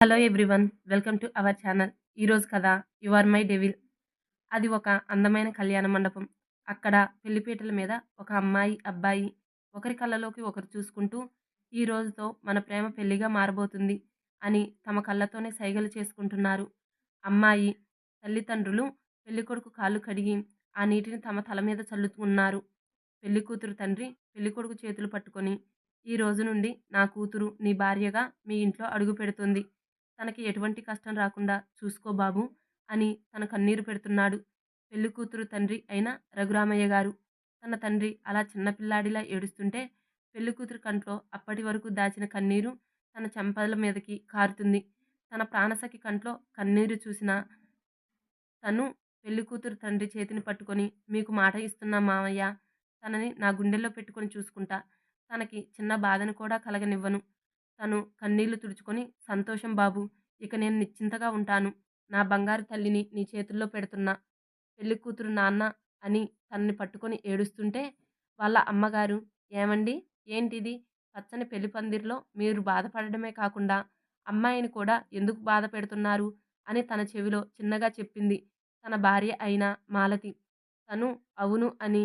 Hello everyone. Welcome to our channel. ఈరోజు కథ 'you are my devil'. అది ఒక అందమైన కళ్యాణ మండపం. అక్కడ పెళ్లిపీటల మీద ఒక అమ్మాయి, అబ్బాయి ఒకరి కళ్ళలోకి ఒకరు చూసుకుంటూ ఈ రోజుతో మన ప్రేమ పెళ్లిగా మారబోతుంది అని తమ కళ్ళతోనే సైగలు చేసుకుంటున్నారు. అమ్మాయి తల్లిదండ్రులు పెళ్ళికొడుకు కాళ్ళు కడిగి ఆ నీటిని తమ తల మీద చల్లుతున్నారు. పెళ్లికూతురు తండ్రి పెళ్ళికొడుకు చేతులు పట్టుకొని, ఈ రోజు నుండి నా కూతురు నీ భార్యగా మీ ఇంట్లో అడుగు పెడుతుంది. తనకి ఎటువంటి కష్టం రాకుండా చూసుకో బాబు అని తన కన్నీరు పెడుతున్నాడు. పెళ్లికూతురు తండ్రి అయిన రఘురామయ్య గారు. తన తండ్రి అలా చిన్నపిల్లాడిలా ఏడుస్తుంటే పెళ్లికూతురు కంట్లో అప్పటి వరకు దాచిన కన్నీరు తన చెంపల మీదకి కారుతుంది. తన ప్రాణసఖి కంట్లో కన్నీరు చూసిన తను పెళ్లికూతురు తండ్రి చేతిని పట్టుకొని, మీకు మాట ఇస్తున్నా మావయ్య, తనని నా గుండెల్లో పెట్టుకొని చూసుకుంటా. తనకి చిన్న బాధను కూడా కలగనివ్వను. తను కన్నీళ్లు తుడుచుకొని, సంతోషం బాబు, ఇక నేను నిశ్చింతగా ఉంటాను. నా బంగారు తల్లిని నీ చేతుల్లో పెడుతున్నా. పెళ్లికూతురు నాన్న అని తనని పట్టుకొని ఏడుస్తుంటే వాళ్ళ అమ్మగారు, ఏమండి, ఏంటిది? పచ్చని పెళ్లి పందిరిలో మీరు బాధపడడమే కాకుండా అమ్మాయిని కూడా ఎందుకు బాధ పెడుతున్నారు అని తన చెవిలో చిన్నగా చెప్పింది తన భార్య అయిన మాలతి. తను అవును అని,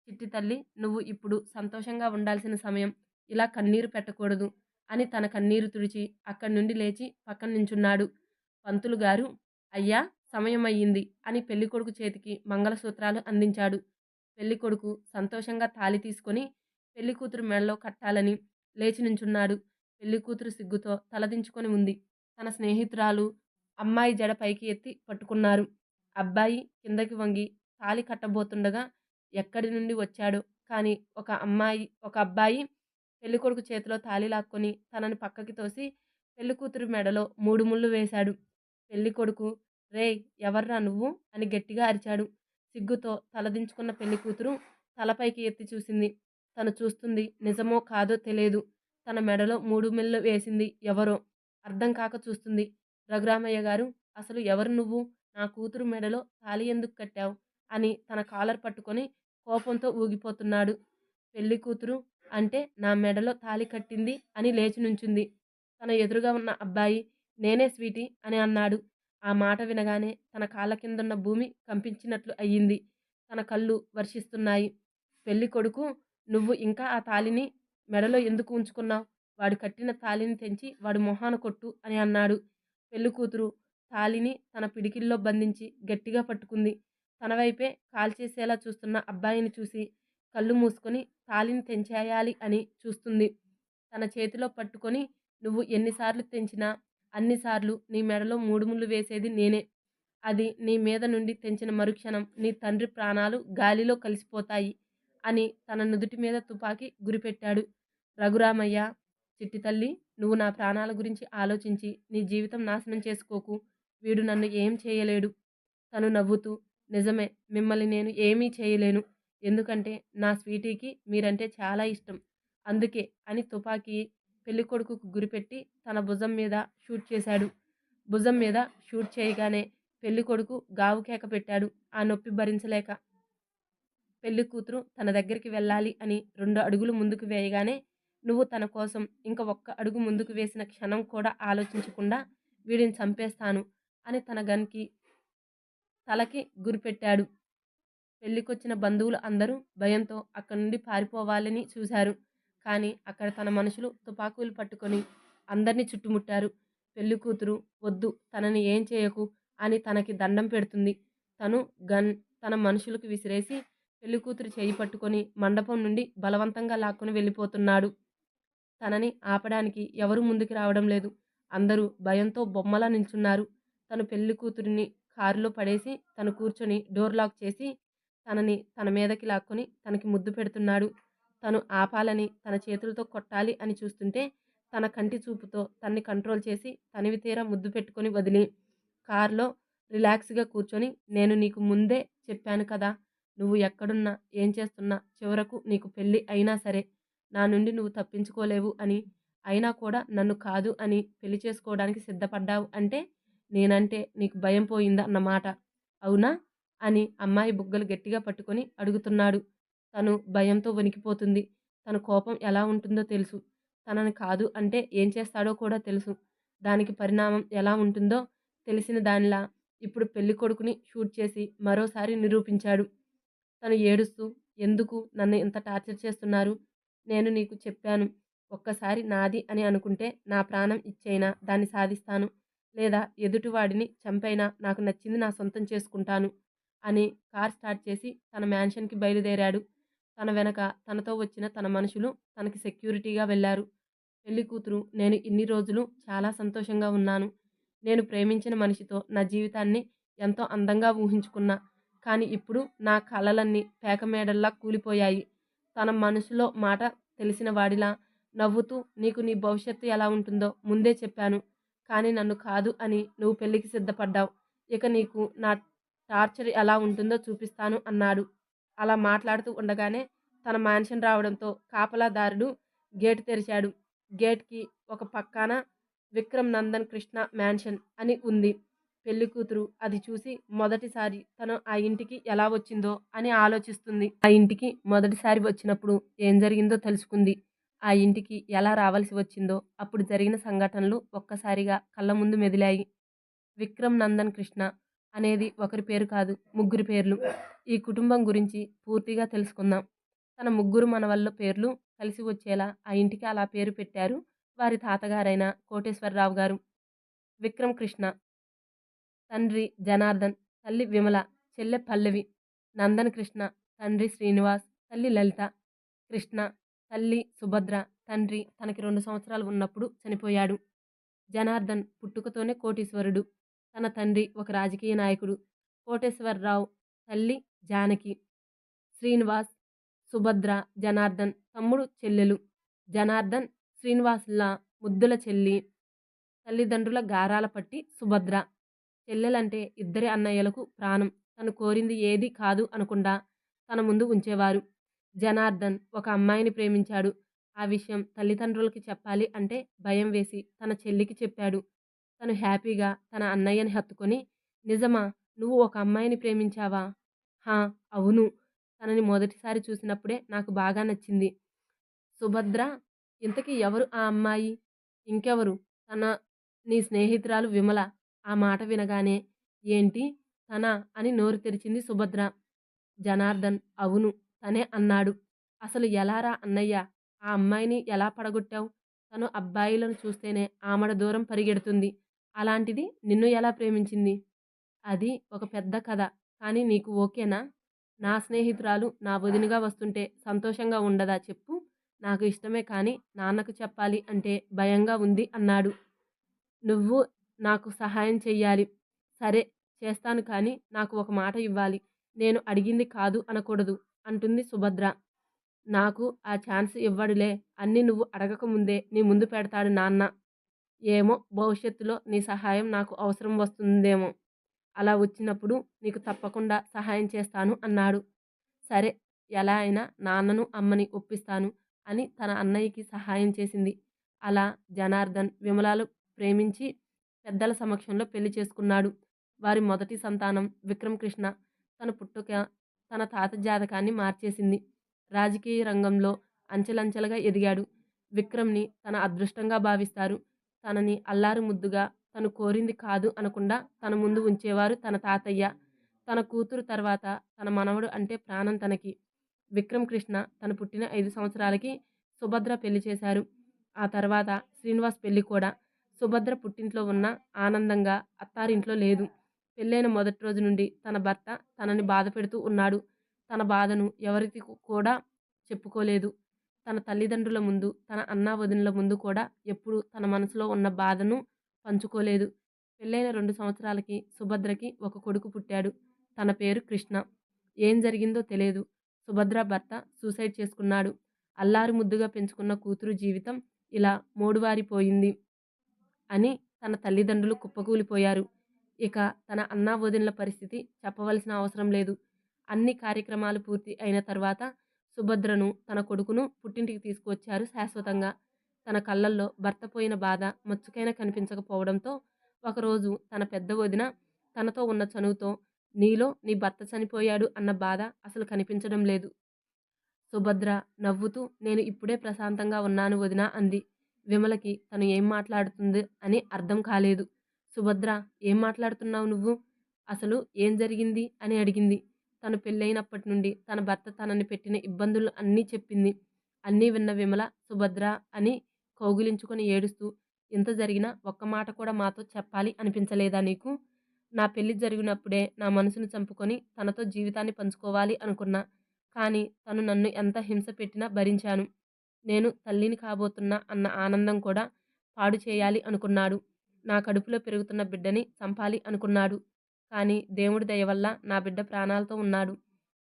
చిట్టి తల్లి, నువ్వు ఇప్పుడు సంతోషంగా ఉండాల్సిన సమయం, ఇలా కన్నీరు పెట్టకూడదు అని తన కన్నీరు తుడిచి అక్కడి నుండి లేచి పక్కన నించున్నాడు. పంతులు గారు, అయ్యా, సమయం అయ్యింది అని పెళ్ళికొడుకు చేతికి మంగళసూత్రాలు అందించాడు. పెళ్ళికొడుకు సంతోషంగా తాళి తీసుకొని పెళ్ళికూతురు మెడలో కట్టాలని లేచి నించున్నాడు. పెళ్ళికూతురు సిగ్గుతో తలదించుకొని ఉంది. తన స్నేహితురాలు అమ్మాయి జడ పైకి ఎత్తి పట్టుకున్నారు. అబ్బాయి కిందకి వంగి తాళి కట్టబోతుండగా ఎక్కడి నుండి వచ్చాడో కానీ ఒక అబ్బాయి పెళ్ళికొడుకు చేతిలో తాళి లాక్కొని తనని పక్కకి తోసి పెళ్ళికూతురు మెడలో 3 ముళ్ళు వేశాడు. పెళ్ళికొడుకు, రేయ్, ఎవర్రా నువ్వు అని గట్టిగా అరిచాడు. సిగ్గుతో తలదించుకున్న పెళ్ళికూతురు తలపైకి ఎత్తి చూసింది. తను చూస్తుంది నిజమో కాదో తెలియదు. తన మెడలో 3 ముళ్ళు వేసింది ఎవరో అర్థం కాక చూస్తుంది. రఘురామయ్య గారు, అసలు ఎవరు నువ్వు? నా కూతురు మెడలో తాళి ఎందుకు కట్టావు అని తన కాలర్ పట్టుకొని కోపంతో ఊగిపోతున్నాడు. పెళ్లి కూతురు అంటే నా మెడలో తాళి కట్టింది అని లేచి నుంచుంది. తన ఎదురుగా ఉన్న అబ్బాయి, నేనే స్వీటీ అని అన్నాడు. ఆ మాట వినగానే తన కాళ్ళ కిందున్న భూమి కంపించినట్లు అయ్యింది. తన కళ్ళు వర్షిస్తున్నాయి. పెళ్లి కొడుకు, నువ్వు ఇంకా ఆ తాళిని మెడలో ఎందుకు ఉంచుకున్నావు? వాడు కట్టిన తాళిని తెంచి వాడి మొహాన కొట్టు అని అన్నాడు. పెళ్లి కూతురు తాళిని తన పిడికిల్లో బంధించి గట్టిగా పట్టుకుంది. తన వైపే కాల్చేసేలా చూస్తున్న అబ్బాయిని చూసి కళ్ళు మూసుకొని తాళిని తెంచేయాలి అని చూస్తుంది. తన చేతిలో పట్టుకొని, నువ్వు ఎన్నిసార్లు తెంచినా అన్నిసార్లు నీ మెడలో 3 ముళ్ళు వేసేది నేనే. అది నీ మీద నుండి తెంచిన మరుక్షణం నీ తండ్రి ప్రాణాలు గాలిలో కలిసిపోతాయి అని తన నుదుటి మీద తుపాకీ గురిపెట్టాడు. రఘురామయ్య, చిట్టి తల్లి, నువ్వు నా ప్రాణాల గురించి ఆలోచించి నీ జీవితం నాశనం చేసుకోకు. వీడు నన్ను ఏం చేయలేడు. తను నవ్వుతూ, నిజమే, మిమ్మల్ని నేను ఏమీ చేయలేను. ఎందుకంటే నా స్వీటీకి మీరంటే చాలా ఇష్టం. అందుకే అని తుపాకీ పెళ్ళికొడుకుకు గురిపెట్టి తన భుజం మీద షూట్ చేశాడు. భుజం మీద షూట్ చేయగానే పెళ్ళికొడుకు గావు కేక పెట్టాడు ఆ నొప్పి భరించలేక. పెళ్లి కూతురు తన దగ్గరికి వెళ్ళాలి అని 2 అడుగులు ముందుకు వేయగానే, నువ్వు తన కోసం ఇంక ఒక్క అడుగు ముందుకు వేసిన క్షణం కూడా ఆలోచించకుండా వీడిని చంపేస్తాను అని తన గన్కి తలకి గురిపెట్టాడు. పెళ్లికొచ్చిన బంధువులు అందరూ భయంతో అక్కడి నుండి పారిపోవాలని చూశారు. కానీ అక్కడ తన మనుషులు తుపాకులు పట్టుకొని అందరినీ చుట్టుముట్టారు. పెళ్లి కూతురు, వద్దు, తనని ఏం చేయకు అని తనకి దండం పెడుతుంది. తను గన్ తన మనుషులకు విసిరేసి పెళ్లికూతురు చేయి పట్టుకొని మండపం నుండి బలవంతంగా లాక్కొని వెళ్ళిపోతున్నాడు. తనని ఆపడానికి ఎవరూ ముందుకు రావడం లేదు. అందరూ భయంతో బొమ్మలా నిల్చున్నారు. తను పెళ్లి కూతురిని కారులో పడేసి తను కూర్చొని డోర్ లాక్ చేసి తనని తన మీదకి లాక్కొని తనకి ముద్దు పెడుతున్నాడు. తను ఆపాలని తన చేతులతో కొట్టాలి అని చూస్తుంటే తన కంటి చూపుతో తన్ని కంట్రోల్ చేసి తనివి తీరా ముద్దు పెట్టుకొని వదిలి కారులో రిలాక్స్గా కూర్చొని, నేను నీకు ముందే చెప్పాను కదా, నువ్వు ఎక్కడున్నా ఏం చేస్తున్నా చివరకు నీకు పెళ్ళి అయినా సరే నా నుండి నువ్వు తప్పించుకోలేవు అని, అయినా కూడా నన్ను కాదు అని పెళ్లి చేసుకోవడానికి సిద్ధపడ్డావు అంటే నేనంటే నీకు భయం పోయిందా అన్నమాట, అవునా అని అమ్మాయి బుగ్గలు గట్టిగా పట్టుకొని అడుగుతున్నాడు. తను భయంతో వణికిపోతుంది. తన కోపం ఎలా ఉంటుందో తెలుసు. తనని కాదు అంటే ఏం చేస్తాడో కూడా తెలుసు. దానికి పరిణామం ఎలా ఉంటుందో తెలిసిన దానిలా ఇప్పుడు పెళ్ళికొడుకుని షూట్ చేసి మరోసారి నిరూపించాడు. తను ఏడుస్తూ, "ఎందుకు నన్ను ఇంత టార్చర్ చేస్తున్నారు? నేను నీకు చెప్పాను. ఒక్కసారి నాది అని అనుకుంటే నా ప్రాణం ఇచ్చైనా దాన్ని సాధిస్తాను. లేదా ఎదుటివాడిని చంపైనా నాకు నచ్చింది నా సొంతం చేసుకుంటాను" అని కార్ స్టార్ట్ చేసి తన మ్యాన్షన్‌కి బయలుదేరాడు. తన వెనక తనతో వచ్చిన తన మనుషులు తనకి సెక్యూరిటీగా వెళ్లారు. పెళ్లికూతురు, "నేను ఇన్ని రోజులు చాలా సంతోషంగా ఉన్నాను. నేను ప్రేమించిన మనిషితో నా జీవితాన్ని ఎంతో అందంగా ఊహించుకున్నా. కానీ ఇప్పుడు నా కలలన్నీ పేకమేడల్లా కూలిపోయాయి." తన మనసులో మాట తెలిసిన వాడిలా నవ్వుతూ, "నీకు నీ భవిష్యత్తు ఎలా ఉంటుందో ముందే చెప్పాను. కానీ నన్ను కాదు అని నువ్వు పెళ్లికి సిద్ధపడ్డావు. ఇక నీకు నా టార్చర్ ఎలా ఉంటుందో చూపిస్తాను" అన్నాడు. అలా మాట్లాడుతూ ఉండగానే తన మ్యాన్షన్ రావడంతో కాపలాదారుడు గేటు తెరిచాడు. గేట్‌కి ఒక పక్కాన 'విక్రమ్ నందన్ కృష్ణ మ్యాన్షన్' అని ఉంది. పెళ్లికూతురు అది చూసి మొదటిసారి తను ఆ ఇంటికి ఎలా వచ్చిందో అని ఆలోచిస్తుంది. ఆ ఇంటికి మొదటిసారి వచ్చినప్పుడు ఏం జరిగిందో తెలుసుకుంది. ఆ ఇంటికి ఎలా రావాల్సి వచ్చిందో, అప్పుడు జరిగిన సంఘటనలు ఒక్కసారిగా కళ్ళ ముందు మెదిలాయి. విక్రమ్ నందన్ కృష్ణ అనేది ఒకరి పేరు కాదు, ముగ్గురి పేర్లు. ఈ కుటుంబం గురించి పూర్తిగా తెలుసుకుందాం. తన ముగ్గురు మనవళ్ళ పేర్లు కలిసి వచ్చేలా ఆ ఇంటికి అలా పేరు పెట్టారు వారి తాతగారైన కోటేశ్వరరావు గారు. విక్రమ్ కృష్ణ తండ్రి జనార్దన్, తల్లి విమల, చెల్లె పల్లవి. నందన్ కృష్ణ తండ్రి శ్రీనివాస్, తల్లి లలిత. కృష్ణ తల్లి సుభద్ర. తండ్రి తనకి 2 సంవత్సరాలు ఉన్నప్పుడు చనిపోయాడు. జనార్దన్ పుట్టుకతోనే కోటీశ్వరుడు. తన తండ్రి ఒక రాజకీయ నాయకుడు. కోటేశ్వరరావు తల్లి జానకి. శ్రీనివాస్, సుభద్ర, జనార్దన్ తమ్ముడు చెల్లెలు. జనార్దన్ శ్రీనివాసుల ముద్దుల చెల్లి. తల్లిదండ్రుల గారాల పట్టి సుభద్ర. చెల్లెలంటే ఇద్దరి అన్నయ్యలకు ప్రాణం. తను కోరింది ఏదీ కాదు అనకుండా తన ముందు ఉంచేవారు. జనార్దన్ ఒక అమ్మాయిని ప్రేమించాడు. ఆ విషయం తల్లిదండ్రులకి చెప్పాలి అంటే భయం వేసి తన చెల్లికి చెప్పాడు. తను హ్యాపీగా తన అన్నయ్యని హత్తుకొని, "నిజమా? నువ్వు ఒక అమ్మాయిని ప్రేమించావా?" "హా! అవును. తనని మొదటిసారి చూసినప్పుడే నాకు బాగా నచ్చింది." "సుభద్ర, ఇంతకీ ఎవరు ఆ అమ్మాయి?" "ఇంకెవరు? తన నీ స్నేహితురాలు విమల." ఆ మాట వినగానే, "ఏంటి? తనా?" అని నోరు తెరిచింది సుభద్ర. జనార్దన్, "అవును, తనే" అన్నాడు. "అసలు ఎలారా అన్నయ్య? ఆ అమ్మాయిని ఎలా పడగొట్టావు? తను అబ్బాయిలను చూస్తేనే ఆమడ దూరం పరిగెడుతుంది. అలాంటిది నిన్ను ఎలా ప్రేమించింది?" "అది ఒక పెద్ద కథ. కానీ నీకు ఓకేనా? నా స్నేహితురాలు నా వదినగా వస్తుంటే సంతోషంగా ఉండదా చెప్పు? నాకు ఇష్టమే కానీ నాన్నకు చెప్పాలి అంటే భయంగా ఉంది" అన్నాడు. "నువ్వు నాకు సహాయం చెయ్యాలి." "సరే, చేస్తాను కానీ నాకు ఒక మాట ఇవ్వాలి. నేను అడిగింది కాదు అనకూడదు" అంటుంది సుభద్ర. "నాకు ఆ ఛాన్స్ ఇవ్వడులే. అన్నీ నువ్వు అడగక ముందే నీ ముందు పెడతాడు నాన్న. ఏమో, భవిష్యత్తులో నీ సహాయం నాకు అవసరం వస్తుందేమో. అలా వచ్చినప్పుడు నీకు తప్పకుండా సహాయం చేస్తాను" అన్నాడు. "సరే, ఎలా అయినా నాన్నను అమ్మని ఒప్పిస్తాను" అని తన అన్నయ్యకి సహాయం చేసింది. అలా జనార్దన్ విమలాలు ప్రేమించి పెద్దల సమక్షంలో పెళ్లి చేసుకున్నాడు. వారి మొదటి సంతానం విక్రమ్ కృష్ణ. తన పుట్టుక తన తాత జాతకాన్ని మార్చేసింది. రాజకీయ రంగంలో అంచెలంచెలుగా ఎదిగాడు. విక్రమ్‌ని తన అదృష్టంగా భావిస్తారు. తనని అల్లారు ముద్దుగా తను కోరింది కాదు అనకుండా తన ముందు ఉంచేవారు తన తాతయ్య. తన కూతురు తర్వాత తన మనవడు అంటే ప్రాణం తనకి. విక్రమ్ కృష్ణ తను పుట్టిన 5 సంవత్సరాలకి సుభద్ర పెళ్లి చేశారు. ఆ తర్వాత శ్రీనివాస్ పెళ్లి కూడా. సుభద్ర పుట్టింట్లో ఉన్న ఆనందంగా అత్తారింట్లో లేదు. పెళ్ళైన మొదటి రోజు నుండి తన భర్త తనని బాధపెడుతూ ఉన్నాడు. తన బాధను ఎవరికి కూడా చెప్పుకోలేదు. తన తల్లిదండ్రుల ముందు, తన అన్నా వదినల ముందు కూడా ఎప్పుడూ తన మనసులో ఉన్న బాధను పంచుకోలేదు. పెళ్ళైన 2 సంవత్సరాలకి సుభద్రకి ఒక కొడుకు పుట్టాడు. తన పేరు కృష్ణ. ఏం జరిగిందో తెలియదు. సుభద్ర భర్త సూసైడ్ చేసుకున్నాడు. అల్లారు ముద్దుగా పెంచుకున్న కూతురు జీవితం ఇలా మోడువారిపోయింది అని తన తల్లిదండ్రులు కుప్పకూలిపోయారు. ఇక తన అన్నా వదినల పరిస్థితి చెప్పవలసిన అవసరం లేదు. అన్ని కార్యక్రమాలు పూర్తి అయిన తర్వాత సుభద్రను, తన కొడుకును పుట్టింటికి తీసుకువచ్చారు శాశ్వతంగా. తన కళ్ళల్లో భర్త పోయిన బాధ మచ్చుకైనా కనిపించకపోవడంతో ఒకరోజు తన పెద్ద వదిన తనతో ఉన్న చనువుతో, "నీలో నీ భర్త చనిపోయాడు అన్న బాధ అసలు కనిపించడం లేదు." సుభద్ర నవ్వుతూ, "నేను ఇప్పుడే ప్రశాంతంగా ఉన్నాను వదినా" అంది. విమలకి తను ఏం మాట్లాడుతుంది అని అర్థం కాలేదు. సుభద్ర, ఏం మాట్లాడుతున్నావు నువ్వు? అసలు ఏం జరిగింది అని అడిగింది. తను పెళ్ళైనప్పటి నుండి తన భర్త తనని పెట్టిన ఇబ్బందులు అన్నీ చెప్పింది. అన్నీ విన్న విమల, సుభద్ర అని కౌగిలించుకొని ఏడుస్తూ, ఇంత జరిగినా ఒక్క మాట కూడా మాతో చెప్పాలి అనిపించలేదా నీకు? నా పెళ్లి జరిగినప్పుడే నా మనసును చంపుకొని తనతో జీవితాన్ని పంచుకోవాలి అనుకున్నా. కానీ తను నన్ను ఎంత హింస పెట్టినా భరించాను. నేను తల్లిని కాబోతున్నా అన్న ఆనందం కూడా పాడు చేయాలి అనుకున్నాడు. నా కడుపులో పెరుగుతున్న బిడ్డని చంపాలి అనుకున్నాడు. కానీ దేవుడి దయ వల్ల నా బిడ్డ ప్రాణాలతో ఉన్నాడు.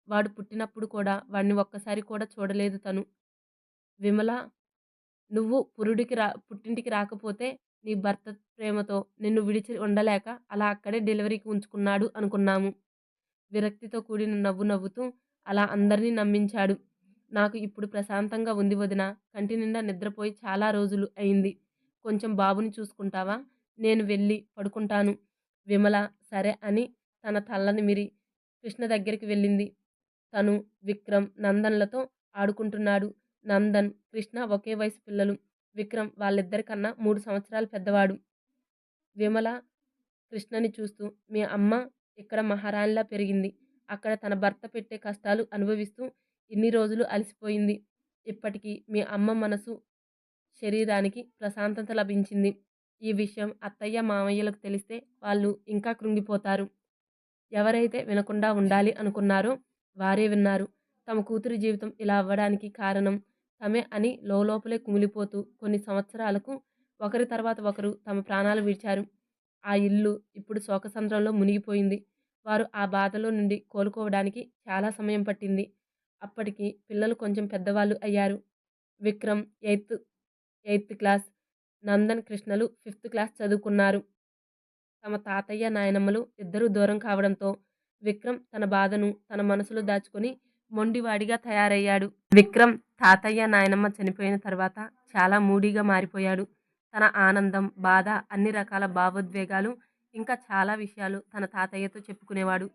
వాడు పుట్టినప్పుడు కూడా వాడిని ఒక్కసారి కూడా చూడలేదు తను. విమల, నువ్వు పుట్టింటికి రాకపోతే నీ భర్త ప్రేమతో నిన్ను విడిచి ఉండలేక అలా అక్కడే డెలివరీకి ఉంచుకున్నాడు అనుకున్నాము. విరక్తితో కూడిన నవ్వు నవ్వుతూ అలా అందరినీ నమ్మించాడు. నాకు ఇప్పుడు ప్రశాంతంగా ఉంది వదినా. కంటి నిండా నిద్రపోయి చాలా రోజులు అయింది. కొంచెం బాబుని చూసుకుంటావా? నేను వెళ్ళి పడుకుంటాను. విమల సరే అని తన తలనిమిరి కృష్ణ దగ్గరికి వెళ్ళింది. తను, విక్రమ్, నందన్లతో ఆడుకుంటున్నాడు. నందన్, కృష్ణ ఒకే వయసు పిల్లలు. విక్రమ్ వాళ్ళిద్దరికన్నా 3 సంవత్సరాలు పెద్దవాడు. విమల కృష్ణని చూస్తూ, మీ అమ్మ ఇక్కడ మహారాణిలా పెరిగింది. అక్కడ తన భర్త పెట్టే కష్టాలు అనుభవిస్తూ ఇన్ని రోజులు అలసిపోయింది. ఇప్పటికి మీ అమ్మ మనసు, శరీరానికి ప్రశాంతత లభించింది. ఈ విషయం అత్తయ్య, మామయ్యలకు తెలిస్తే వాళ్ళు ఇంకా కృంగిపోతారు. ఎవరైతే వినకుండా ఉండాలి అనుకున్నారో వారే విన్నారు. తమ కూతురి జీవితం ఇలా అవ్వడానికి కారణం తమే అని లోలోపలే కుమిలిపోతూ కొన్ని సంవత్సరాలకు ఒకరి తర్వాత ఒకరు తమ ప్రాణాలు విడిచారు. ఆ ఇల్లు ఇప్పుడు శోకసంద్రంలో మునిగిపోయింది. వారు ఆ బాధలో నుండి కోలుకోవడానికి చాలా సమయం పట్టింది. అప్పటికి పిల్లలు కొంచెం పెద్దవాళ్ళు అయ్యారు. విక్రమ్ ఎయిత్ క్లాస్, నందన్, కృష్ణలు 5th క్లాస్ చదువుకున్నారు. తమ తాతయ్య, నాయనమ్మలు ఇద్దరూ దూరం కావడంతో విక్రమ్ తన బాధను తన మనసులో దాచుకొని మొండివాడిగా తయారయ్యాడు. విక్రమ్ తాతయ్య, నాయనమ్మ చనిపోయిన తర్వాత చాలా మూడీగా మారిపోయాడు. తన ఆనందం, బాధ, అన్ని రకాల భావోద్వేగాలు, ఇంకా చాలా విషయాలు తన తాతయ్యతో చెప్పుకునేవాడు.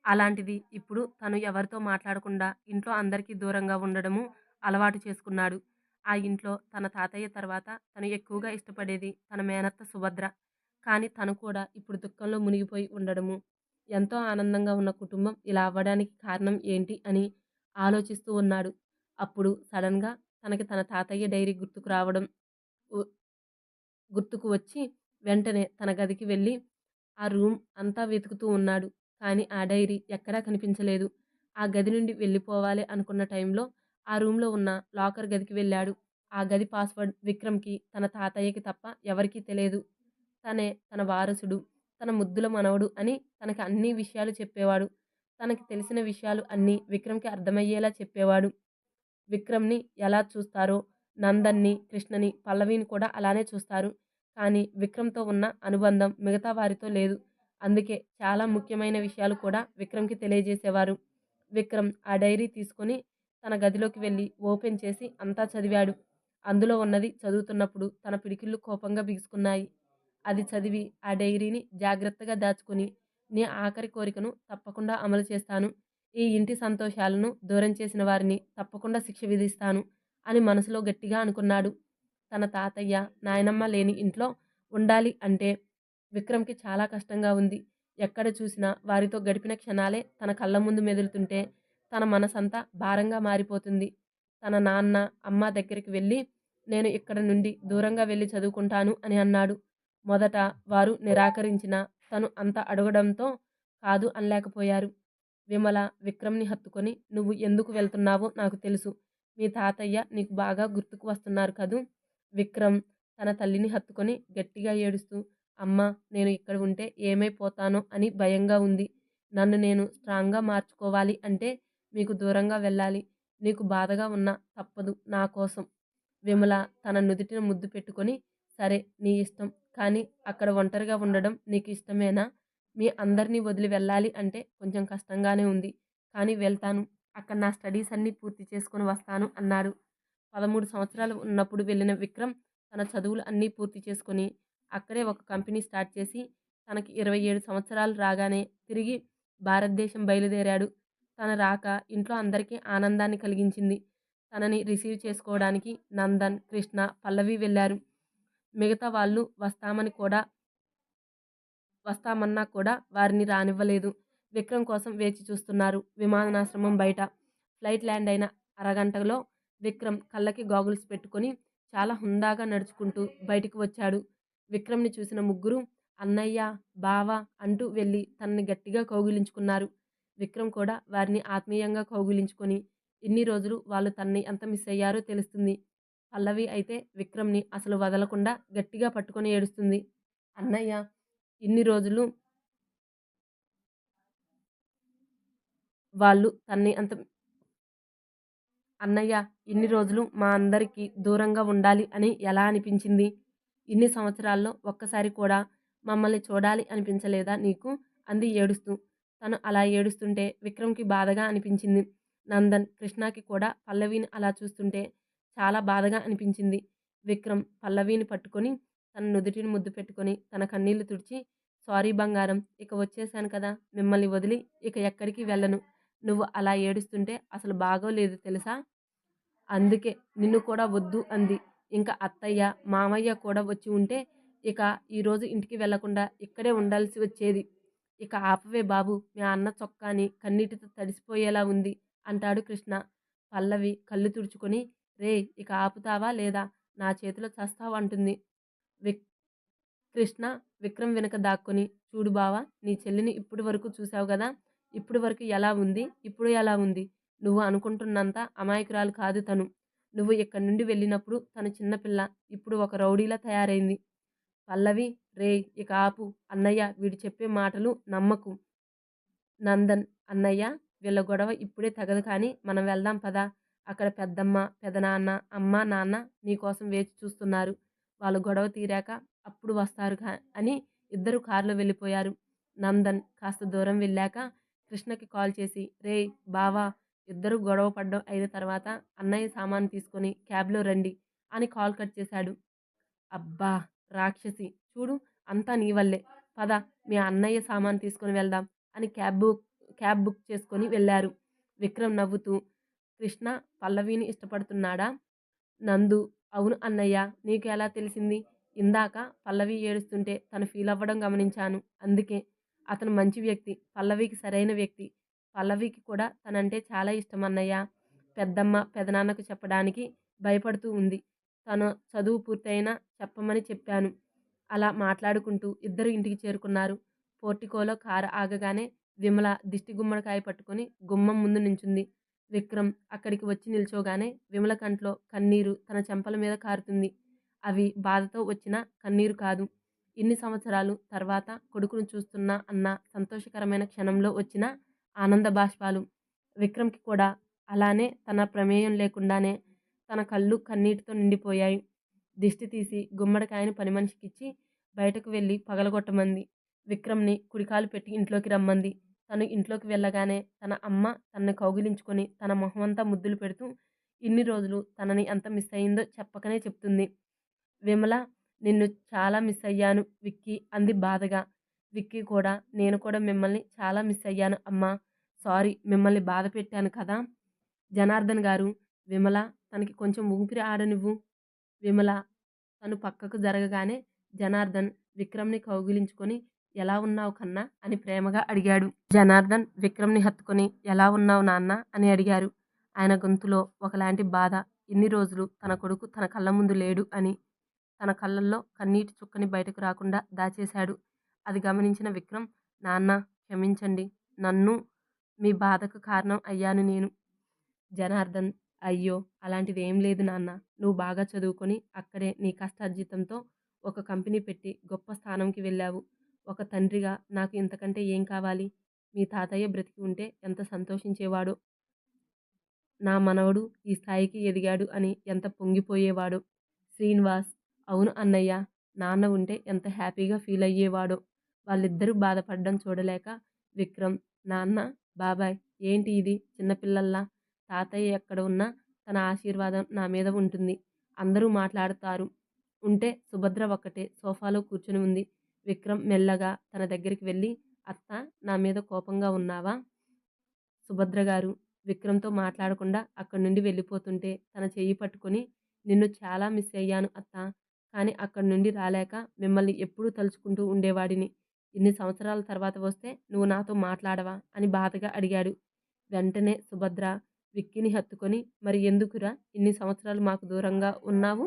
అలాంటిది ఇప్పుడు తను ఎవరితో మాట్లాడకుండా ఇంట్లో అందరికీ దూరంగా ఉండడము అలవాటు చేసుకున్నాడు. ఆ ఇంట్లో తన తాతయ్య తర్వాత తను ఎక్కువగా ఇష్టపడేది తన మేనత్త సుభద్ర. కానీ తను కూడా ఇప్పుడు దుఃఖంలో మునిగిపోయి ఉండడము, ఎంతో ఆనందంగా ఉన్న కుటుంబం ఇలా అవ్వడానికి కారణం ఏంటి అని ఆలోచిస్తూ ఉన్నాడు. అప్పుడు సడన్‌గా తనకి తన తాతయ్య డైరీ ఉ గుర్తుకు వచ్చి వెంటనే తన గదికి వెళ్ళి ఆ రూమ్ అంతా వెతుకుతూ ఉన్నాడు. కానీ ఆ డైరీ ఎక్కడా కనిపించలేదు. ఆ గది నుండి వెళ్ళిపోవాలి అనుకున్న టైంలో ఆ రూమ్‌లో ఉన్న లాకర్ గదికి వెళ్ళాడు. ఆ గది పాస్వర్డ్ విక్రమ్‌కి, తన తాతయ్యకి తప్ప ఎవరికీ తెలియదు. తనే తన వారసుడు, తన ముద్దుల మనవడు అని తనకి అన్ని విషయాలు చెప్పేవాడు. తనకి తెలిసిన విషయాలు అన్నీ విక్రమ్‌కి అర్థమయ్యేలా చెప్పేవాడు. విక్రమ్‌ని ఎలా చూస్తారో నందన్‌ని, కృష్ణని, పల్లవిని కూడా అలానే చూస్తారు. కానీ విక్రమ్‌తో ఉన్న అనుబంధం మిగతా వారితో లేదు. అందుకే చాలా ముఖ్యమైన విషయాలు కూడా విక్రమ్‌కి తెలియజేసేవారు. విక్రమ్ ఆ డైరీ తీసుకొని తన గదిలోకి వెళ్ళి ఓపెన్ చేసి అంతా చదివాడు. అందులో ఉన్నది చదువుతున్నప్పుడు తన పిడికిళ్ళు కోపంగా బిగుసుకున్నాయి. అది చదివి ఆ డైరీని జాగ్రత్తగా దాచుకొని, నీ ఆఖరి కోరికను తప్పకుండా అమలు చేస్తాను. ఈ ఇంటి సంతోషాలను దూరం చేసిన వారిని తప్పకుండా శిక్ష విధిస్తాను అని మనసులో గట్టిగా అనుకున్నాడు. తన తాతయ్య, నాయనమ్మ లేని ఇంట్లో ఉండాలి అంటే విక్రమ్‌కి చాలా కష్టంగా ఉంది. ఎక్కడ చూసినా వారితో గడిపిన క్షణాలే తన కళ్ళ ముందు మెదులుతుంటే తన మనసంతా భారంగా మారిపోతుంది. తన నాన్న, అమ్మ దగ్గరికి వెళ్ళి, నేను ఇక్కడి నుండి దూరంగా వెళ్లి చదువుకుంటాను అని అన్నాడు. మొదట వారు నిరాకరించినా తను అంత అడగడంతో కాదు అనలేకపోయారు. విమల విక్రమ్‌ని హత్తుకొని, నువ్వు ఎందుకు వెళ్తున్నావో నాకు తెలుసు. మీ తాతయ్య నీకు బాగా గుర్తుకు వస్తున్నారు కదూ! విక్రమ్ తన తల్లిని హత్తుకొని గట్టిగా ఏడుస్తూ, అమ్మా, నేను ఇక్కడ ఉంటే ఏమైపోతానో అని భయంగా ఉంది. నన్ను నేను స్ట్రాంగ్‌గా మార్చుకోవాలి అంటే మీకు దూరంగా వెళ్ళాలి. నీకు బాధగా ఉన్నా తప్పదు నా కోసం. విమల తన నుదిటిన ముద్దు పెట్టుకొని, సరే నీ ఇష్టం. కానీ అక్కడ ఒంటరిగా ఉండడం నీకు ఇష్టమేనా? మీ అందరినీ వదిలి వెళ్ళాలి అంటే కొంచెం కష్టంగానే ఉంది. కానీ వెళ్తాను. అక్కడ నా స్టడీస్ అన్నీ పూర్తి చేసుకొని వస్తాను అన్నాడు. 13 సంవత్సరాలు ఉన్నప్పుడు వెళ్ళిన విక్రమ్ తన చదువులు అన్నీ పూర్తి చేసుకొని అక్కడే ఒక కంపెనీ స్టార్ట్ చేసి తనకి 27 సంవత్సరాలు రాగానే తిరిగి భారతదేశం బయలుదేరాడు. తన రాక ఇంట్లో అందరికీ ఆనందాన్ని కలిగించింది. తనని రిసీవ్ చేసుకోవడానికి నందన్, కృష్ణ, పల్లవి వెళ్లారు. మిగతా వాళ్ళు వస్తామన్నా కూడా వారిని రానివ్వలేదు. విక్రమ్ కోసం వేచి చూస్తున్నారు విమానాశ్రమం బయట. ఫ్లైట్ ల్యాండ్ అయిన అరగంటలో విక్రమ్ కళ్ళకి గాగుల్స్ పెట్టుకొని చాలా హుందాగా నడుచుకుంటూ బయటికి వచ్చాడు. విక్రమ్‌ని చూసిన ముగ్గురు అన్నయ్య, బావ అంటూ వెళ్లి తనని గట్టిగా కౌగిలించుకున్నారు. విక్రమ్ కూడా వారిని ఆత్మీయంగా కౌగిలించుకొని ఇన్ని రోజులు వాళ్ళు తనని ఎంత మిస్ అయ్యారో తెలుస్తుంది. పల్లవి అయితే విక్రమ్‌ని అసలు వదలకుండా గట్టిగా పట్టుకొని ఏడుస్తుంది. అన్నయ్య ఇన్ని రోజులు వాళ్ళు తనని అంత అన్నయ్య ఇన్ని రోజులు మా అందరికీ దూరంగా ఉండాలి అని ఎలా అనిపించింది? ఇన్ని సంవత్సరాల్లో ఒక్కసారి కూడా మమ్మల్ని చూడాలి అనిపించలేదా నీకు? అంది ఏడుస్తూ. తను అలా ఏడుస్తుంటే విక్రమ్‌కి బాధగా అనిపించింది. నందన్, కృష్ణకి కూడా పల్లవిని అలా చూస్తుంటే చాలా బాధగా అనిపించింది. విక్రమ్ పల్లవిని పట్టుకొని తన నుదిటిని ముద్దు పెట్టుకొని తన కన్నీళ్లు తుడిచి, సారీ బంగారం, ఇక వచ్చేశాను కదా! మిమ్మల్ని వదిలి ఇక ఎక్కడికి వెళ్ళను. నువ్వు అలా ఏడుస్తుంటే అసలు బాగోలేదు తెలుసా? అందుకే నిన్ను కూడా వద్దు అంది. ఇంక అత్తయ్య, మామయ్య కూడా వచ్చి ఉంటే ఇక ఈరోజు ఇంటికి వెళ్ళకుండా ఇక్కడే ఉండాల్సి వచ్చేది. ఇక ఆపవే బాబు, మీ అన్న చొక్కాని కన్నీటితో తడిసిపోయేలా ఉంది అంటాడు కృష్ణ. పల్లవి కళ్ళు తుడుచుకొని, రేయ్ ఇక ఆపుతావా లేదా? నా చేతిలో చస్తావు అంటుంది. విక్ కృష్ణ విక్రమ్ వెనక దాక్కొని, చూడు బావా, నీ చెల్లిని ఇప్పటి వరకు చూసావు గదా! ఇప్పటి వరకు ఎలా ఉంది? ఇప్పుడు ఎలా ఉంది? నువ్వు అనుకుంటున్నంత అమాయకురాలు కాదు తను. నువ్వు ఇక్కడి నుండి వెళ్ళినప్పుడు తను చిన్నపిల్ల. ఇప్పుడు ఒక రౌడీలా తయారైంది. పల్లవి, రేయ్ ఇక ఆపు. అన్నయ్య వీడు చెప్పే మాటలు నమ్మకు. నందన్, అన్నయ్య వీళ్ళ గొడవ ఇప్పుడే తగదు కానీ మనం వెళ్దాం పదా. అక్కడ పెద్దమ్మ, పెదనాన్న, అమ్మ, నాన్న నీకోసం వేచి చూస్తున్నారు. వాళ్ళు గొడవ తీరాక అప్పుడు వస్తారు అని ఇద్దరు కారులో వెళ్ళిపోయారు. నందన్ కాస్త దూరం వెళ్ళాక కృష్ణకి కాల్ చేసి, రేయ్ బావా, ఇద్దరు గొడవ పడ్డం అయిన తర్వాత అన్నయ్య సామాను తీసుకొని క్యాబ్లో రండి అని కాల్ కట్ చేశాడు. అబ్బా రాక్షసి, చూడు అంతా నీ వల్లే. పద, మీ అన్నయ్య సామాను తీసుకొని వెళ్దాం అని క్యాబ్ బుక్ చేసుకొని వెళ్ళారు. విక్రమ్ నవ్వుతూ, కృష్ణ పల్లవిని ఇష్టపడుతున్నాడా? నందు, అవును అన్నయ్య, నీకు ఎలా తెలిసింది? ఇందాక పల్లవి ఏడుస్తుంటే తను ఫీల్ అవ్వడం గమనించాను. అందుకే. అతను మంచి వ్యక్తి, పల్లవికి సరైన వ్యక్తి. పల్లవికి కూడా తనంటే చాలా ఇష్టం అన్నయ్య. పెద్దమ్మ, పెదనాన్నకు చెప్పడానికి భయపడుతూ ఉంది. తను చదువు పూర్తయినా చెప్పమని చెప్పాను. అలా మాట్లాడుకుంటూ ఇద్దరు ఇంటికి చేరుకున్నారు. పోర్టికోలో కారు ఆగగానే విమల దిష్టి గుమ్మడికాయ పట్టుకొని గుమ్మం ముందు నించుంది. విక్రమ్ అక్కడికి వచ్చి నిల్చోగానే విమల కంట్లో కన్నీరు తన చెంపల మీద కారుతుంది. అవి బాధతో వచ్చిన కన్నీరు కాదు. ఇన్ని సంవత్సరాలు తర్వాత కొడుకును చూస్తున్నా అన్న సంతోషకరమైన క్షణంలో వచ్చిన ఆనంద బాష్పాలు. విక్రమ్‌కి కూడా అలానే తన ప్రమేయం లేకుండానే తన కళ్ళు కన్నీటితో నిండిపోయాయి. దిష్టి తీసి గుమ్మడికాయని పనిమనిషికిచ్చి బయటకు వెళ్ళి పగలగొట్టమంది. విక్రమ్‌ని కుడికాలు పెట్టి ఇంట్లోకి రమ్మంది. తను ఇంట్లోకి వెళ్ళగానే తన అమ్మ తనని కౌగిలించుకొని తన మొహమంతా ముద్దులు పెడుతూ ఇన్ని రోజులు తనని ఎంత మిస్ అయిందో చెప్పకనే చెప్తుంది. విమల, నిన్ను చాలా మిస్ అయ్యాను విక్కీ అంది బాధగా. విక్కీ కూడా, నేను కూడా మిమ్మల్ని చాలా మిస్ అయ్యాను అమ్మా. సారీ మిమ్మల్ని బాధ పెట్టాను కదా. జనార్దన్ గారు, విమల తనకి కొంచెం ఊపిరి ఆడనివ్వు. విమల తను పక్కకు జరగగానే జనార్దన్ విక్రమ్‌ని కౌగిలించుకొని, ఎలా ఉన్నావు కన్నా అని ప్రేమగా అడిగాడు. జనార్దన్ విక్రమ్‌ని హత్తుకొని, ఎలా ఉన్నావు నాన్న అని అడిగారు. ఆయన గొంతులో ఒకలాంటి బాధ. ఇన్ని రోజులు తన కొడుకు తన కళ్ళ ముందు లేడు అని. తన కళ్ళల్లో కన్నీటి చుక్కని బయటకు రాకుండా దాచేశాడు. అది గమనించిన విక్రమ్, నాన్నా క్షమించండి. నన్ను మీ బాధకు కారణం అయ్యాను నేను. జనార్దన్, అయ్యో అలాంటిదేం లేదు నాన్న. నువ్వు బాగా చదువుకొని అక్కడే నీ కష్టార్జితంతో ఒక కంపెనీ పెట్టి గొప్ప స్థానంకి వెళ్ళావు. ఒక తండ్రిగా నాకు ఇంతకంటే ఏం కావాలి? మీ తాతయ్య బ్రతికి ఉంటే ఎంత సంతోషించేవాడో. నా మనవడు ఈ స్థాయికి ఎదిగాడు అని ఎంత పొంగిపోయేవాడో. శ్రీనివాస్, అవును అన్నయ్య, నాన్న ఉంటే ఎంత హ్యాపీగా ఫీల్ అయ్యేవాడో. వాళ్ళిద్దరూ బాధపడ్డం చూడలేక విక్రమ్, నాన్న, బాబాయ్, ఏంటి ఇది చిన్నపిల్లల్లా? తాతయ్య ఎక్కడ ఉన్నా తన ఆశీర్వాదం నా మీద ఉంటుంది. అందరూ మాట్లాడుతారు ఉంటే సుభద్ర ఒక్కటే సోఫాలో కూర్చుని ఉంది. విక్రమ్ మెల్లగా తన దగ్గరికి వెళ్ళి, అత్త, నా మీద కోపంగా ఉన్నావా? సుభద్ర గారు విక్రమ్‌తో మాట్లాడకుండా అక్కడి నుండి వెళ్ళిపోతుంటే తన చెయ్యి పట్టుకొని, నిన్ను చాలా మిస్ అయ్యాను అత్తా. కానీ అక్కడి నుండి రాలేక మిమ్మల్ని ఎప్పుడూ తలుచుకుంటూ ఉండేవాడిని. ఇన్ని సంవత్సరాల తర్వాత వస్తే నువ్వు నాతో మాట్లాడవా అని బాధగా అడిగాడు. వెంటనే సుభద్ర విక్కీని హత్తుకొని, మరి ఎందుకురా ఇన్ని సంవత్సరాలు మాకు దూరంగా ఉన్నావు?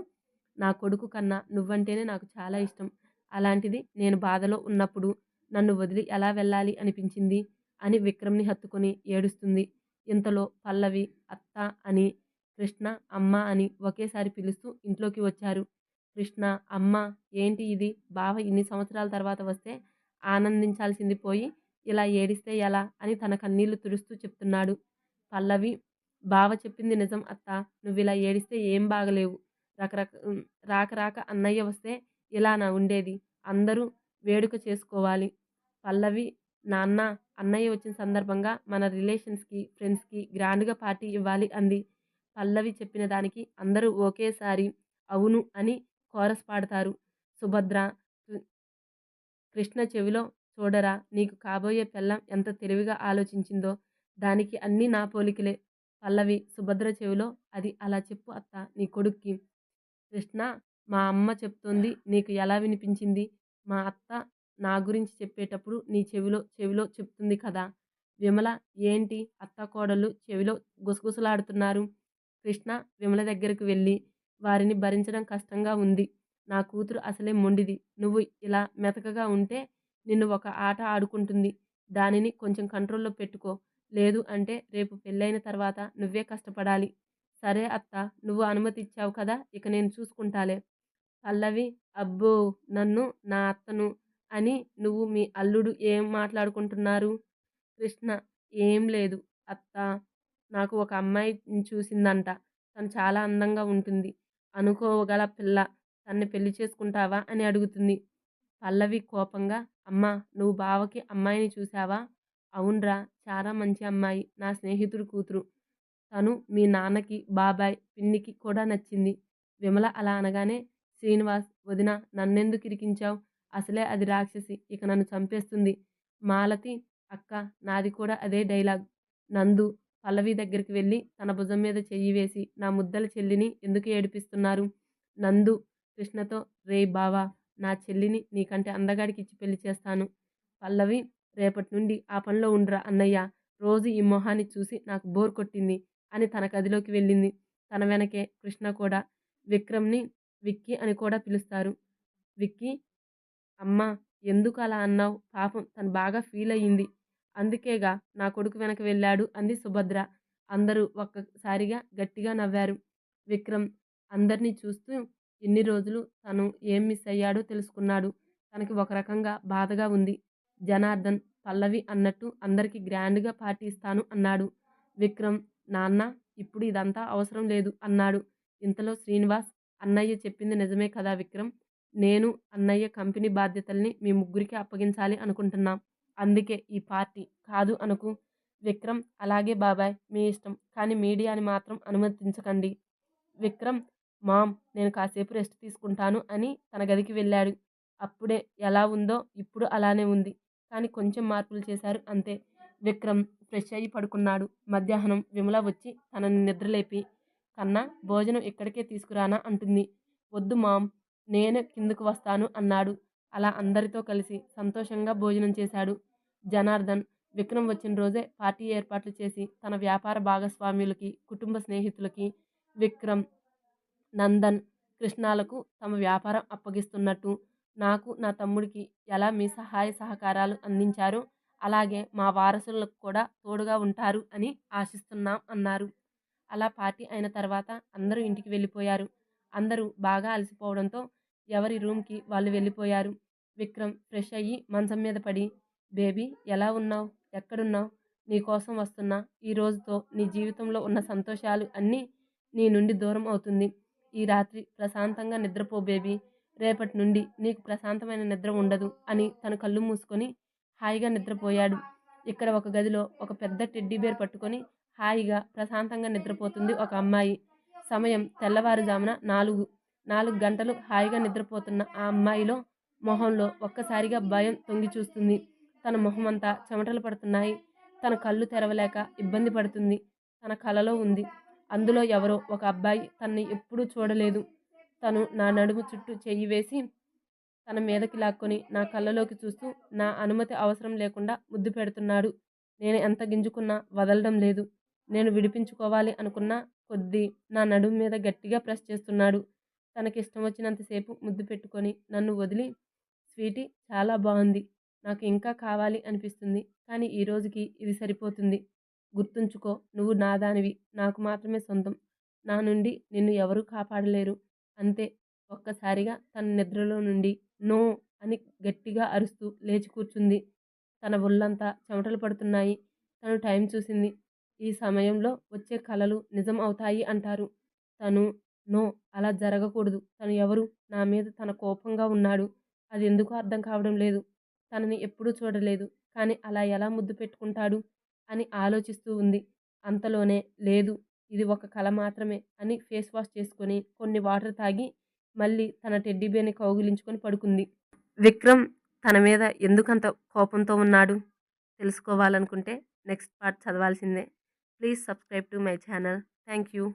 నా కొడుకు కన్నా నువ్వంటేనే నాకు చాలా ఇష్టం. అలాంటిది నేను బాధలో ఉన్నప్పుడు నన్ను వదిలి ఎలా వెళ్ళాలి అనిపించింది అని విక్రమ్‌ని హత్తుకొని ఏడుస్తుంది. ఇంతలో పల్లవి అత్త అని, కృష్ణ అమ్మ అని ఒకేసారి పిలుస్తూ ఇంట్లోకి వచ్చారు. కృష్ణ అమ్మ ఏంటి ఇది? బావ ఇన్ని సంవత్సరాల తర్వాత వస్తే ఆనందించాల్సింది పోయి ఇలా ఏడిస్తే ఎలా అని తన కన్నీళ్లు తుడుస్తూ చెప్తున్నాడు. పల్లవి బావ చెప్పింది నిజం అత్తా. నువ్విలా ఏడిస్తే ఏం బాగలేవు. రాక రాక అన్నయ్య వస్తే ఇలానా ఉండేది? అందరూ వేడుక చేసుకోవాలి. పల్లవి నాన్న అన్నయ్య వచ్చిన సందర్భంగా మన రిలేషన్స్‌కి, ఫ్రెండ్స్‌కి గ్రాండ్‌గా పార్టీ ఇవ్వాలి అంది. పల్లవి చెప్పిన దానికి అందరూ ఒకేసారి అవును అని కోరస్ పాడతారు. సుభద్ర కృ కృష్ణ చెవిలో చూడరా నీకు కాబోయే పెళ్ళాం ఎంత తెలివిగా ఆలోచించిందో. దానికి అన్నీ నా పోలికలే. పల్లవి సుభద్ర చెవిలో అది అలా చెప్పు అత్తా నీ కొడుక్కి. కృష్ణ మా అమ్మ చెప్తోంది నీకు ఎలా వినిపించింది? మా అత్త నా గురించి చెప్పేటప్పుడు నీ చెవిలో చెవిలో చెప్తుంది కదా! విమల ఏంటి అత్తాకోడళ్ళు చెవిలో గుసగుసలాడుతున్నారు? కృష్ణ విమల దగ్గరకు వెళ్ళి వారిని భరించడం కష్టంగా ఉంది. నా కూతురు అసలే మొండిది. నువ్వు ఇలా మెతకగా ఉంటే నిన్ను ఒక ఆట ఆడుకుంటుంది. దానిని కొంచెం కంట్రోల్‌లో పెట్టుకో. లేదు అంటే రేపు పెళ్ళైన తర్వాత నువ్వే కష్టపడాలి. సరే అత్తా నువ్వు అనుమతి ఇచ్చావు కదా! ఇక నేను చూసుకుంటాలే. పల్లవి అబ్బో! నన్ను, నా అత్తను అని నువ్వు మీ అల్లుడు ఏం మాట్లాడుకుంటున్నారు? కృష్ణ ఏం లేదు అత్తా. నాకు ఒక అమ్మాయిని చూసిందంట. తను చాలా అందంగా ఉంటుంది. అనుకోగల పిల్ల. తన్ని పెళ్లి చేసుకుంటావా అని అడుగుతుంది. పల్లవి కోపంగా అమ్మా నువ్వు బావకి అమ్మాయిని చూసావా? అవునురా చాలా మంచి అమ్మాయి. నా స్నేహితుడి కూతురు. తను మీ నాన్నకి, బాబాయ్, పిన్నికి కూడా నచ్చింది. విమల అలా అనగానే శ్రీనివాస్ వదినా నన్నెందుకు ఇరికించావు? అసలే అది రాక్షసి. ఇక నన్ను చంపేస్తుంది. మాలతి అక్క నాది కూడా అదే డైలాగ్. నందు పల్లవి దగ్గరికి వెళ్ళి తన భుజం మీద చెయ్యి వేసి నా ముద్దల చెల్లిని ఎందుకు ఏడిపిస్తున్నారు? నందు కృష్ణతో రేయ్ బావా నా చెల్లిని నీకంటే అందగాడికిచ్చి పెళ్లి చేస్తాను. పల్లవి రేపటి నుండి ఆ పనిలో ఉండురా అన్నయ్య. రోజు ఈ మొహాన్ని చూసి నాకు బోర్ కొట్టింది అని తన గదిలోకి వెళ్ళింది. తన వెనకే కృష్ణ కూడా. విక్రమ్‌ని విక్కీ అని కూడా పిలుస్తారు. విక్కీ అమ్మా! ఎందుకు అలా అన్నావు? పాపం తను బాగా ఫీలయ్యింది. అందుకేగా నా కొడుకు వెనక వెళ్ళాడు అంది సుభద్ర. అందరూ ఒక్కసారిగా గట్టిగా నవ్వారు. విక్రమ్ అందర్నీ చూస్తూ ఇన్ని రోజులు తను ఏం మిస్ అయ్యాడో తెలుసుకున్నాడు. తనకి ఒక రకంగా బాధగా ఉంది. జనార్దన్, పల్లవి అన్నట్టు అందరికి గ్రాండ్‌గా పార్టీ ఇస్తాను అన్నాడు. విక్రమ్ నాన్న ఇప్పుడు ఇదంతా అవసరం లేదు అన్నాడు. ఇంతలో శ్రీనివాస్ అన్నయ్య చెప్పింది నిజమే కదా విక్రమ్! నేను, అన్నయ్య కంపెనీ బాధ్యతల్ని మీ ముగ్గురికి అప్పగించాలి అనుకుంటున్నాం. అందుకే ఈ పార్టీ. కాదు అనకు. విక్రమ్ అలాగే బాబాయ్ మీ ఇష్టం. కానీ మీడియాని మాత్రం అనుమతించకండి. విక్రమ్ మామ్ నేను కాసేపు రెస్ట్ తీసుకుంటాను అని తన గదికి వెళ్ళాడు. అప్పుడే ఎలా ఉందో ఇప్పుడు అలానే ఉంది. కానీ కొంచెం మార్పులు చేశారు అంతే. విక్రమ్ ఫ్రెష్ అయ్యి పడుకున్నాడు. మధ్యాహ్నం విమల వచ్చి తనని నిద్రలేపి కన్నా భోజనం ఇక్కడికే తీసుకురానా అంటుంది. వద్దు మామ్ నేనే కిందకు వస్తాను అన్నాడు. అలా అందరితో కలిసి సంతోషంగా భోజనం చేశాడు. జనార్దన్ విక్రమ్ వచ్చిన రోజే పార్టీ ఏర్పాట్లు చేసి తన వ్యాపార భాగస్వాములకి, కుటుంబ స్నేహితులకి విక్రమ్, నందన్, కృష్ణాలకు తమ వ్యాపారం అప్పగిస్తున్నట్టు, నాకు నా తమ్ముడికి ఎలా మీ సహాయ సహకారాలు అందించారో అలాగే మా వారసులకు కూడా తోడుగా ఉంటారు అని ఆశిస్తున్నాం అన్నారు. అలా పార్టీ అయిన తర్వాత అందరూ ఇంటికి వెళ్ళిపోయారు. అందరూ బాగా అలసిపోవడంతో ఎవరి రూమ్‌కి వాళ్ళు వెళ్ళిపోయారు. విక్రమ్ ఫ్రెష్ అయ్యి మంచం మీద పడి బేబీ ఎలా ఉన్నావు? ఎక్కడున్నావు? నీకోసం వస్తున్నా. ఈ రోజుతో నీ జీవితంలో ఉన్న సంతోషాలు అన్నీ నీ నుండి దూరం అవుతుంది. ఈ రాత్రి ప్రశాంతంగా నిద్రపో బేబీ. రేపటి నుండి నీకు ప్రశాంతమైన నిద్ర ఉండదు అని తను కళ్ళు మూసుకొని హాయిగా నిద్రపోయాడు. ఇక్కడ ఒక గదిలో ఒక పెద్ద టెడ్డీ బేర్ పట్టుకొని హాయిగా ప్రశాంతంగా నిద్రపోతుంది ఒక అమ్మాయి. సమయం తెల్లవారుజామున 4. 4 గంటలు హాయిగా నిద్రపోతున్న ఆ అమ్మాయిలో మొహంలో ఒక్కసారిగా భయం తొంగి చూస్తుంది. తన మొహమంతా చెమటలు పడుతున్నాయి. తన కళ్ళు తెరవలేక ఇబ్బంది పడుతుంది. తన కలలో ఉంది. అందులో ఎవరో ఒక అబ్బాయి తనని ఎప్పుడూ చూడలేదు. తను నా నడుము చుట్టూ చెయ్యి వేసి తన మీదకి లాక్కొని నా కళ్ళలోకి చూస్తూ నా అనుమతి అవసరం లేకుండా ముద్దు పెడుతున్నాడు. నేను ఎంత గింజుకున్నా వదలడం లేదు. నేను విడిపించుకోవాలి అనుకున్న కొద్దీ నా నడుము మీద గట్టిగా ప్రెస్ చేస్తున్నాడు. తనకిష్టం వచ్చినంతసేపు ముద్దు పెట్టుకొని నన్ను వదిలి, స్వీటీ చాలా బాగుంది. నాకు ఇంకా కావాలి అనిపిస్తుంది. కానీ ఈ రోజుకి ఇది సరిపోతుంది. గుర్తుంచుకో, నువ్వు నాదానివి. నాకు మాత్రమే సొంతం. నా నుండి నిన్ను ఎవరూ కాపాడలేరు. అంతే. ఒక్కసారిగా తన నిద్రలో నుండి నో అని గట్టిగా అరుస్తూ లేచి కూర్చుంది. తన ఒళ్ళంతా చెమటలు పడుతున్నాయి. తను టైం చూసింది. ఈ సమయంలో వచ్చే కలలు నిజం అవుతాయి అంటారు. తను నో, అలా జరగకూడదు. తను ఎవరు? నా మీద తన కోపంగా ఉన్నాడు. అది ఎందుకో అర్థం కావడం లేదు. తనని ఎప్పుడూ చూడలేదు. కానీ అలా ఎలా ముద్దు పెట్టుకుంటాడు అని ఆలోచిస్తూ ఉంది. అంతలోనే లేదు, ఇది ఒక కల మాత్రమే అని ఫేస్ వాష్ చేసుకొని కొన్ని వాటర్ తాగి మళ్ళీ తన టెడ్డీ బేర్‌ని కౌగిలించుకొని పడుకుంది. విక్రమ్ తన మీద ఎందుకంత కోపంతో ఉన్నాడు? తెలుసుకోవాలనుకుంటే నెక్స్ట్ పార్ట్ చదవాల్సిందే. Please subscribe to my channel. Thank you.